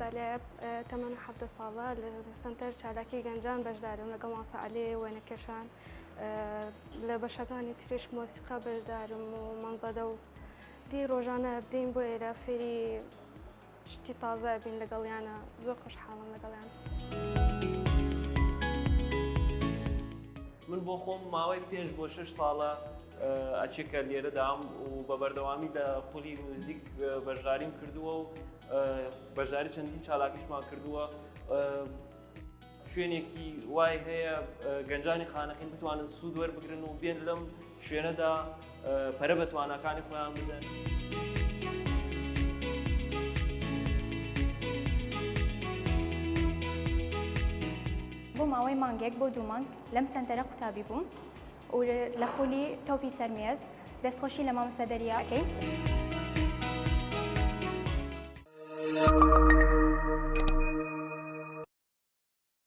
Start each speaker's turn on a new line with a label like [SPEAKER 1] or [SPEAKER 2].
[SPEAKER 1] سالێ تەمەن و حەفتە ساڵە لە سنتەر چالاکی گەنجان بەشدارم لەگەڵ ماسە عەلی وێنەکێشان لە بەشەکانی تریش مۆسیقا بەشدارم و مەنزەدە و دی ڕۆژانە دێین بۆ ئێرە فێری شتی تازە بین لەگەڵیانە زۆر خۆشحاڵم لەگەڵیان.
[SPEAKER 2] من بۆ خۆم ماوەی 5 بۆ 6 ساڵە ئەچێکە لێرەدام و بە بەردەوامی لە خولی موزیک بەشداریم کردووە و بەشداری چەندین چالاکیشمان کردووە. شوێنێکی وای هەیە گەنجانی خانەقین بتوانن سوود وەربگرن و بێن لەم شوێنەدا پەرە بە تواناکانی خۆیان بدەن.
[SPEAKER 3] بۆ ماوەی مانگێک بۆ 2 مانگ لەم سنتەرە قوتابی بووم و لە خولی تۆپی سەرمێز دەستخۆشی لە مامۆستادەریە ئەکەین.